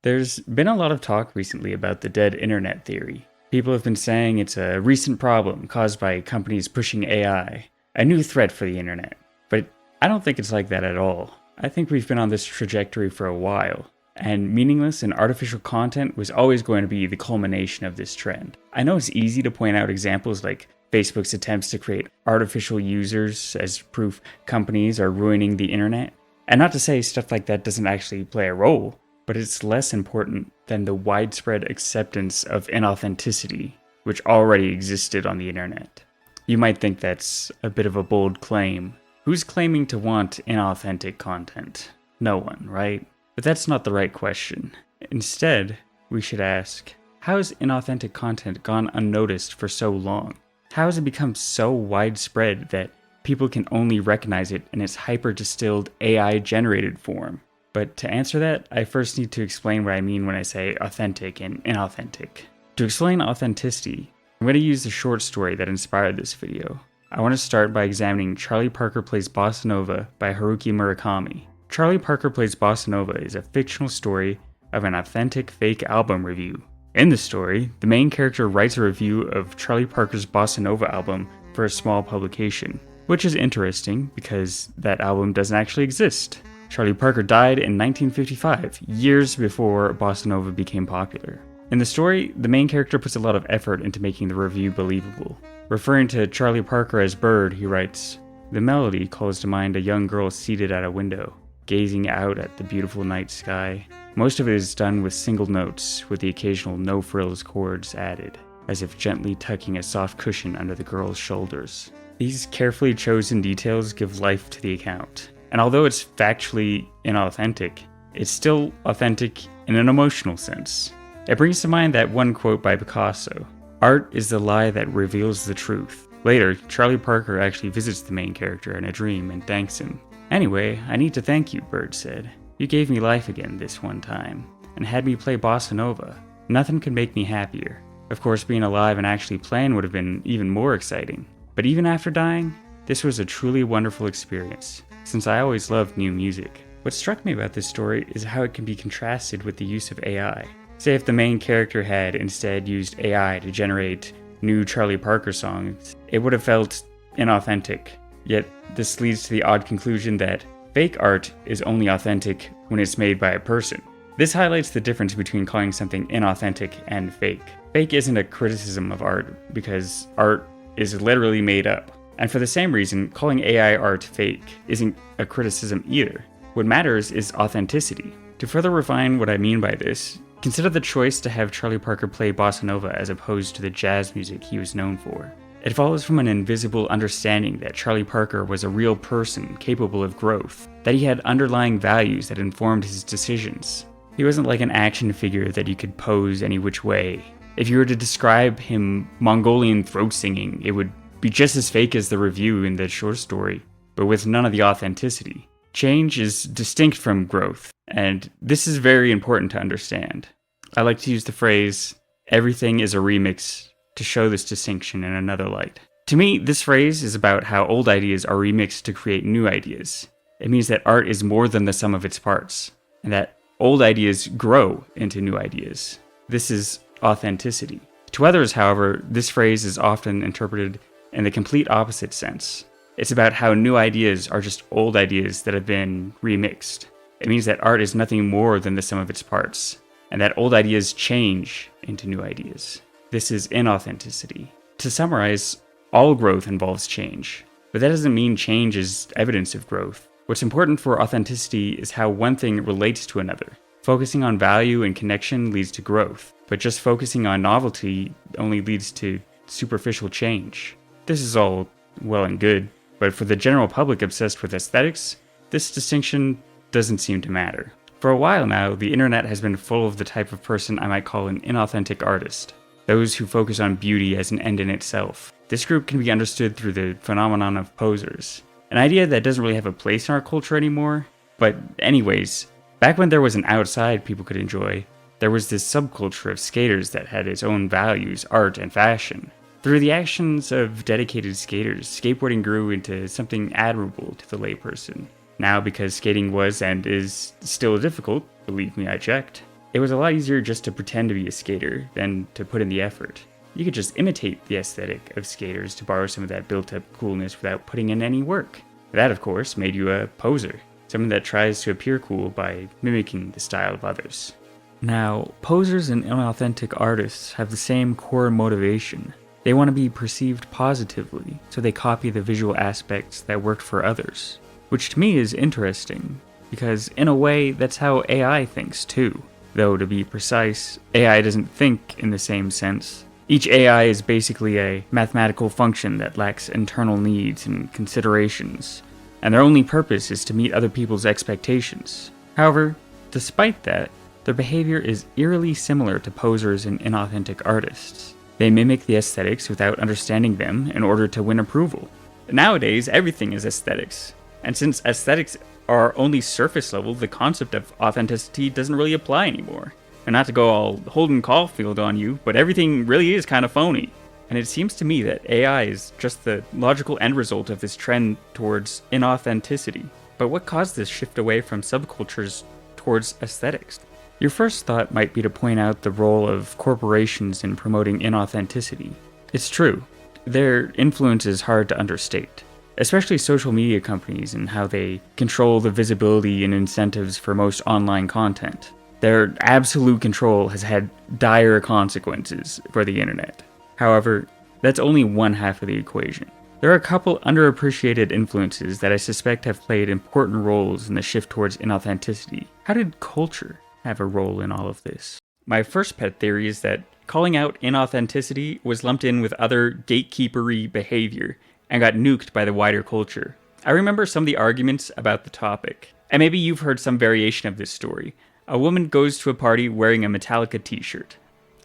There's been a lot of talk recently about the dead internet theory. People have been saying it's a recent problem caused by companies pushing AI, a new threat for the internet. But I don't think it's like that at all. I think we've been on this trajectory for a while, and meaningless and artificial content was always going to be the culmination of this trend. I know it's easy to point out examples like Facebook's attempts to create artificial users as proof companies are ruining the internet, and not to say stuff like that doesn't actually play a role, but it's less important than the widespread acceptance of inauthenticity, which already existed on the internet. You might think that's a bit of a bold claim. Who's claiming to want inauthentic content? No one, right? But that's not the right question. Instead, we should ask, how has inauthentic content gone unnoticed for so long? How has it become so widespread that people can only recognize it in its hyper-distilled AI-generated form? But to answer that, I first need to explain what I mean when I say authentic and inauthentic. To explain authenticity, I'm going to use the short story that inspired this video. I want to start by examining Charlie Parker Plays Bossa Nova by Haruki Murakami. Charlie Parker Plays Bossa Nova is a fictional story of an authentic fake album review. In the story, the main character writes a review of Charlie Parker's Bossa Nova album for a small publication, which is interesting because that album doesn't actually exist. Charlie Parker died in 1955, years before Bossa Nova became popular. In the story, the main character puts a lot of effort into making the review believable. Referring to Charlie Parker as Bird, he writes, "The melody calls to mind a young girl seated at a window, gazing out at the beautiful night sky. Most of it is done with single notes, with the occasional no-frills chords added, as if gently tucking a soft cushion under the girl's shoulders." These carefully chosen details give life to the account. And although it's factually inauthentic, it's still authentic in an emotional sense. It brings to mind that one quote by Picasso, "Art is the lie that reveals the truth." Later, Charlie Parker actually visits the main character in a dream and thanks him. "Anyway, I need to thank you," Bird said. "You gave me life again this one time, and had me play Bossa Nova. Nothing could make me happier. Of course, being alive and actually playing would have been even more exciting. But even after dying, this was a truly wonderful experience, since I always loved new music." What struck me about this story is how it can be contrasted with the use of AI. Say if the main character had instead used AI to generate new Charlie Parker songs, it would have felt inauthentic. Yet this leads to the odd conclusion that fake art is only authentic when it's made by a person. This highlights the difference between calling something inauthentic and fake. Fake isn't a criticism of art, because art is literally made up. And for the same reason, calling AI art fake isn't a criticism either. What matters is authenticity. To further refine what I mean by this, consider the choice to have Charlie Parker play Bossa Nova as opposed to the jazz music he was known for. It follows from an invisible understanding that Charlie Parker was a real person capable of growth, that he had underlying values that informed his decisions. He wasn't like an action figure that you could pose any which way. If you were to describe him Mongolian throat singing, it would be just as fake as the review in the short story, but with none of the authenticity. Change is distinct from growth, and this is very important to understand. I like to use the phrase, "everything is a remix," to show this distinction in another light. To me, this phrase is about how old ideas are remixed to create new ideas. It means that art is more than the sum of its parts, and that old ideas grow into new ideas. This is authenticity. To others, however, this phrase is often interpreted in the complete opposite sense. It's about how new ideas are just old ideas that have been remixed. It means that art is nothing more than the sum of its parts, and that old ideas change into new ideas. This is inauthenticity. To summarize, all growth involves change, but that doesn't mean change is evidence of growth. What's important for authenticity is how one thing relates to another. Focusing on value and connection leads to growth, but just focusing on novelty only leads to superficial change. This is all well and good, but for the general public obsessed with aesthetics, this distinction doesn't seem to matter. For a while now, the internet has been full of the type of person I might call an inauthentic artist, those who focus on beauty as an end in itself. This group can be understood through the phenomenon of posers, an idea that doesn't really have a place in our culture anymore. But anyways, back when there was an outside people could enjoy, there was this subculture of skaters that had its own values, art, and fashion. Through the actions of dedicated skaters, skateboarding grew into something admirable to the layperson. Now, because skating was and is still difficult, believe me, I checked, It was a lot easier just to pretend to be a skater than to put in the effort. You could just imitate the aesthetic of skaters to borrow some of that built-up coolness without putting in any work. That, of course, made you a poser, someone that tries to appear cool by mimicking the style of others. Now, posers and inauthentic artists have the same core motivation. They want to be perceived positively, so they copy the visual aspects that worked for others. Which to me is interesting, because in a way, that's how AI thinks too. Though to be precise, AI doesn't think in the same sense. Each AI is basically a mathematical function that lacks internal needs and considerations, and their only purpose is to meet other people's expectations. However, despite that, their behavior is eerily similar to posers and inauthentic artists. They mimic the aesthetics without understanding them in order to win approval. Nowadays, everything is aesthetics. And since aesthetics are only surface level, the concept of authenticity doesn't really apply anymore. And not to go all Holden Caulfield on you, but everything really is kind of phony. And it seems to me that AI is just the logical end result of this trend towards inauthenticity. But what caused this shift away from subcultures towards aesthetics? Your first thought might be to point out the role of corporations in promoting inauthenticity. It's true, their influence is hard to understate, especially social media companies and how they control the visibility and incentives for most online content. Their absolute control has had dire consequences for the internet. However, that's only one half of the equation. There are a couple underappreciated influences that I suspect have played important roles in the shift towards inauthenticity. How did culture have a role in all of this? My first pet theory is that calling out inauthenticity was lumped in with other gatekeepery behavior and got nuked by the wider culture. I remember some of the arguments about the topic, and maybe you've heard some variation of this story. A woman goes to a party wearing a Metallica t-shirt.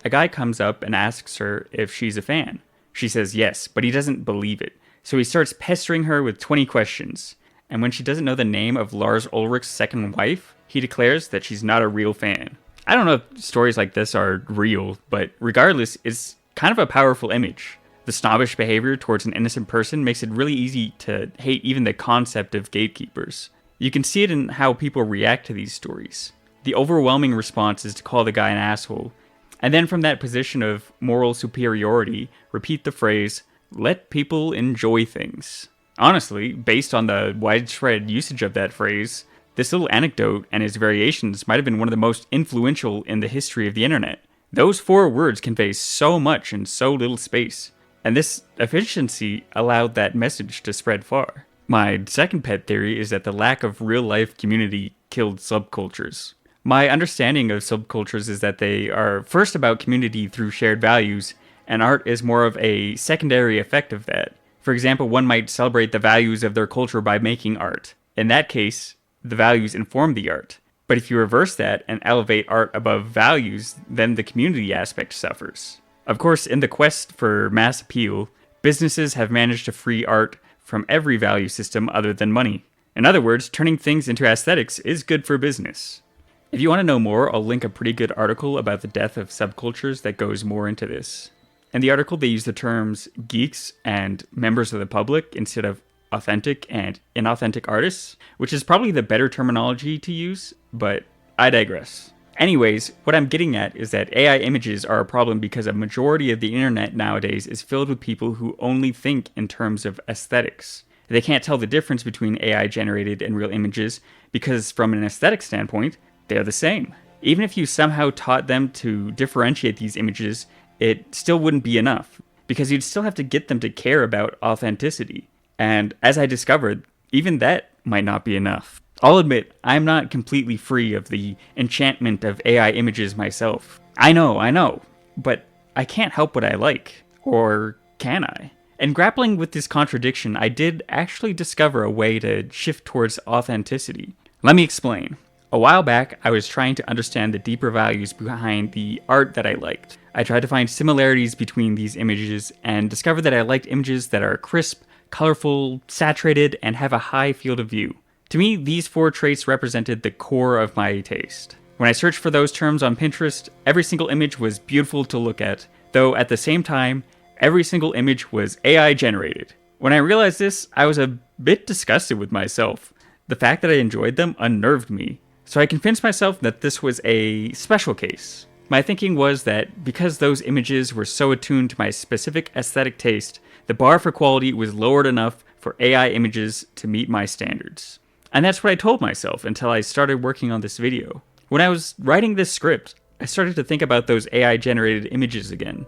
A guy comes up and asks her if she's a fan. She says yes, but he doesn't believe it, so he starts pestering her with 20 questions. And when she doesn't know the name of Lars Ulrich's second wife, he declares that she's not a real fan. I don't know if stories like this are real, but regardless, it's kind of a powerful image. The snobbish behavior towards an innocent person makes it really easy to hate even the concept of gatekeepers. You can see it in how people react to these stories. The overwhelming response is to call the guy an asshole, and then from that position of moral superiority, repeat the phrase, "let people enjoy things." Honestly, based on the widespread usage of that phrase, this little anecdote and its variations might have been one of the most influential in the history of the internet. Those 4 words convey so much in so little space, and this efficiency allowed that message to spread far. My second pet theory is that the lack of real-life community killed subcultures. My understanding of subcultures is that they are first about community through shared values, and art is more of a secondary effect of that. For example, one might celebrate the values of their culture by making art. In that case, the values inform the art. But if you reverse that and elevate art above values, then the community aspect suffers. Of course, in the quest for mass appeal, businesses have managed to free art from every value system other than money. In other words, turning things into aesthetics is good for business. If you want to know more, I'll link a pretty good article about the death of subcultures that goes more into this. In the article, they use the terms geeks and members of the public instead of authentic and inauthentic artists, which is probably the better terminology to use, but I digress. Anyways, what I'm getting at is that AI images are a problem because a majority of the internet nowadays is filled with people who only think in terms of aesthetics. They can't tell the difference between AI generated and real images because from an aesthetic standpoint, they're the same. Even if you somehow taught them to differentiate these images, it still wouldn't be enough, because you'd still have to get them to care about authenticity. And as I discovered, even that might not be enough. I'll admit, I'm not completely free of the enchantment of AI images myself. I know, but I can't help what I like. Or can I? And grappling with this contradiction, I did actually discover a way to shift towards authenticity. Let me explain. A while back, I was trying to understand the deeper values behind the art that I liked. I tried to find similarities between these images and discovered that I liked images that are crisp, colorful, saturated, and have a high field of view. To me, these 4 traits represented the core of my taste. When I searched for those terms on Pinterest, every single image was beautiful to look at, though at the same time, every single image was AI generated. When I realized this, I was a bit disgusted with myself. The fact that I enjoyed them unnerved me. So I convinced myself that this was a special case. My thinking was that because those images were so attuned to my specific aesthetic taste, the bar for quality was lowered enough for AI images to meet my standards. And that's what I told myself until I started working on this video. When I was writing this script, I started to think about those AI-generated images again.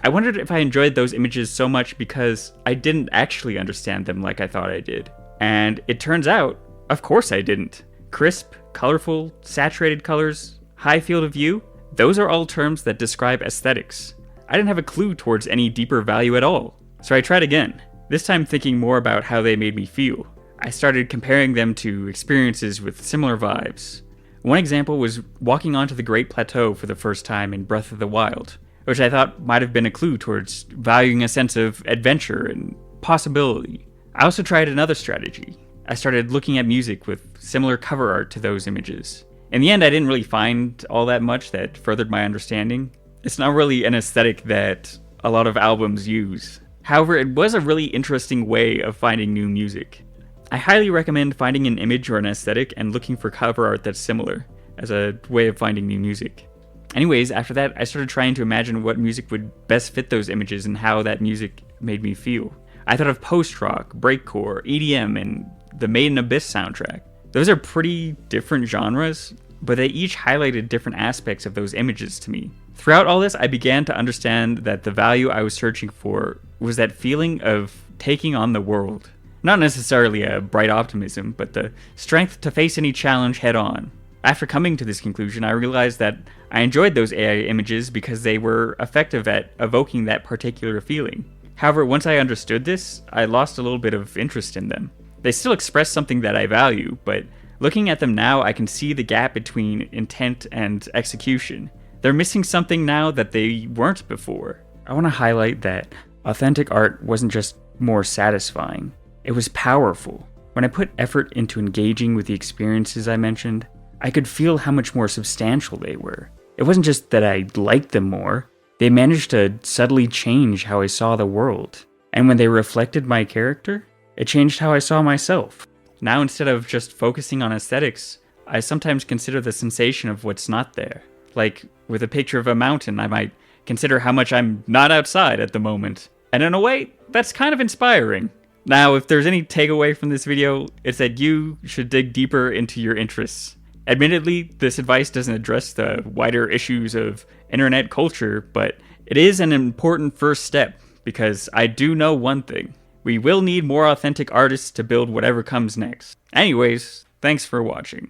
I wondered if I enjoyed those images so much because I didn't actually understand them like I thought I did. And it turns out, of course I didn't. Crisp, colorful, saturated colors, high field of view, those are all terms that describe aesthetics. I didn't have a clue towards any deeper value at all. So I tried again, this time thinking more about how they made me feel. I started comparing them to experiences with similar vibes. One example was walking onto the Great Plateau for the first time in Breath of the Wild, which I thought might have been a clue towards valuing a sense of adventure and possibility. I also tried another strategy. I started looking at music with similar cover art to those images. In the end, I didn't really find all that much that furthered my understanding. It's not really an aesthetic that a lot of albums use. However, it was a really interesting way of finding new music. I highly recommend finding an image or an aesthetic and looking for cover art that's similar, as a way of finding new music. Anyways, after that, I started trying to imagine what music would best fit those images and how that music made me feel. I thought of post-rock, breakcore, EDM, and the Made in Abyss soundtrack. Those are pretty different genres, but they each highlighted different aspects of those images to me. Throughout all this, I began to understand that the value I was searching for was that feeling of taking on the world. Not necessarily a bright optimism, but the strength to face any challenge head on. After coming to this conclusion, I realized that I enjoyed those AI images because they were effective at evoking that particular feeling. However, once I understood this, I lost a little bit of interest in them. They still express something that I value, but looking at them now, I can see the gap between intent and execution. They're missing something now that they weren't before. I want to highlight that authentic art wasn't just more satisfying, it was powerful. When I put effort into engaging with the experiences I mentioned, I could feel how much more substantial they were. It wasn't just that I liked them more, they managed to subtly change how I saw the world. And when they reflected my character, it changed how I saw myself. Now, instead of just focusing on aesthetics, I sometimes consider the sensation of what's not there. Like, with a picture of a mountain, I might consider how much I'm not outside at the moment. And in a way, that's kind of inspiring. Now, if there's any takeaway from this video, it's that you should dig deeper into your interests. Admittedly, this advice doesn't address the wider issues of internet culture, but it is an important first step, because I do know one thing. We will need more authentic artists to build whatever comes next. Anyways, thanks for watching.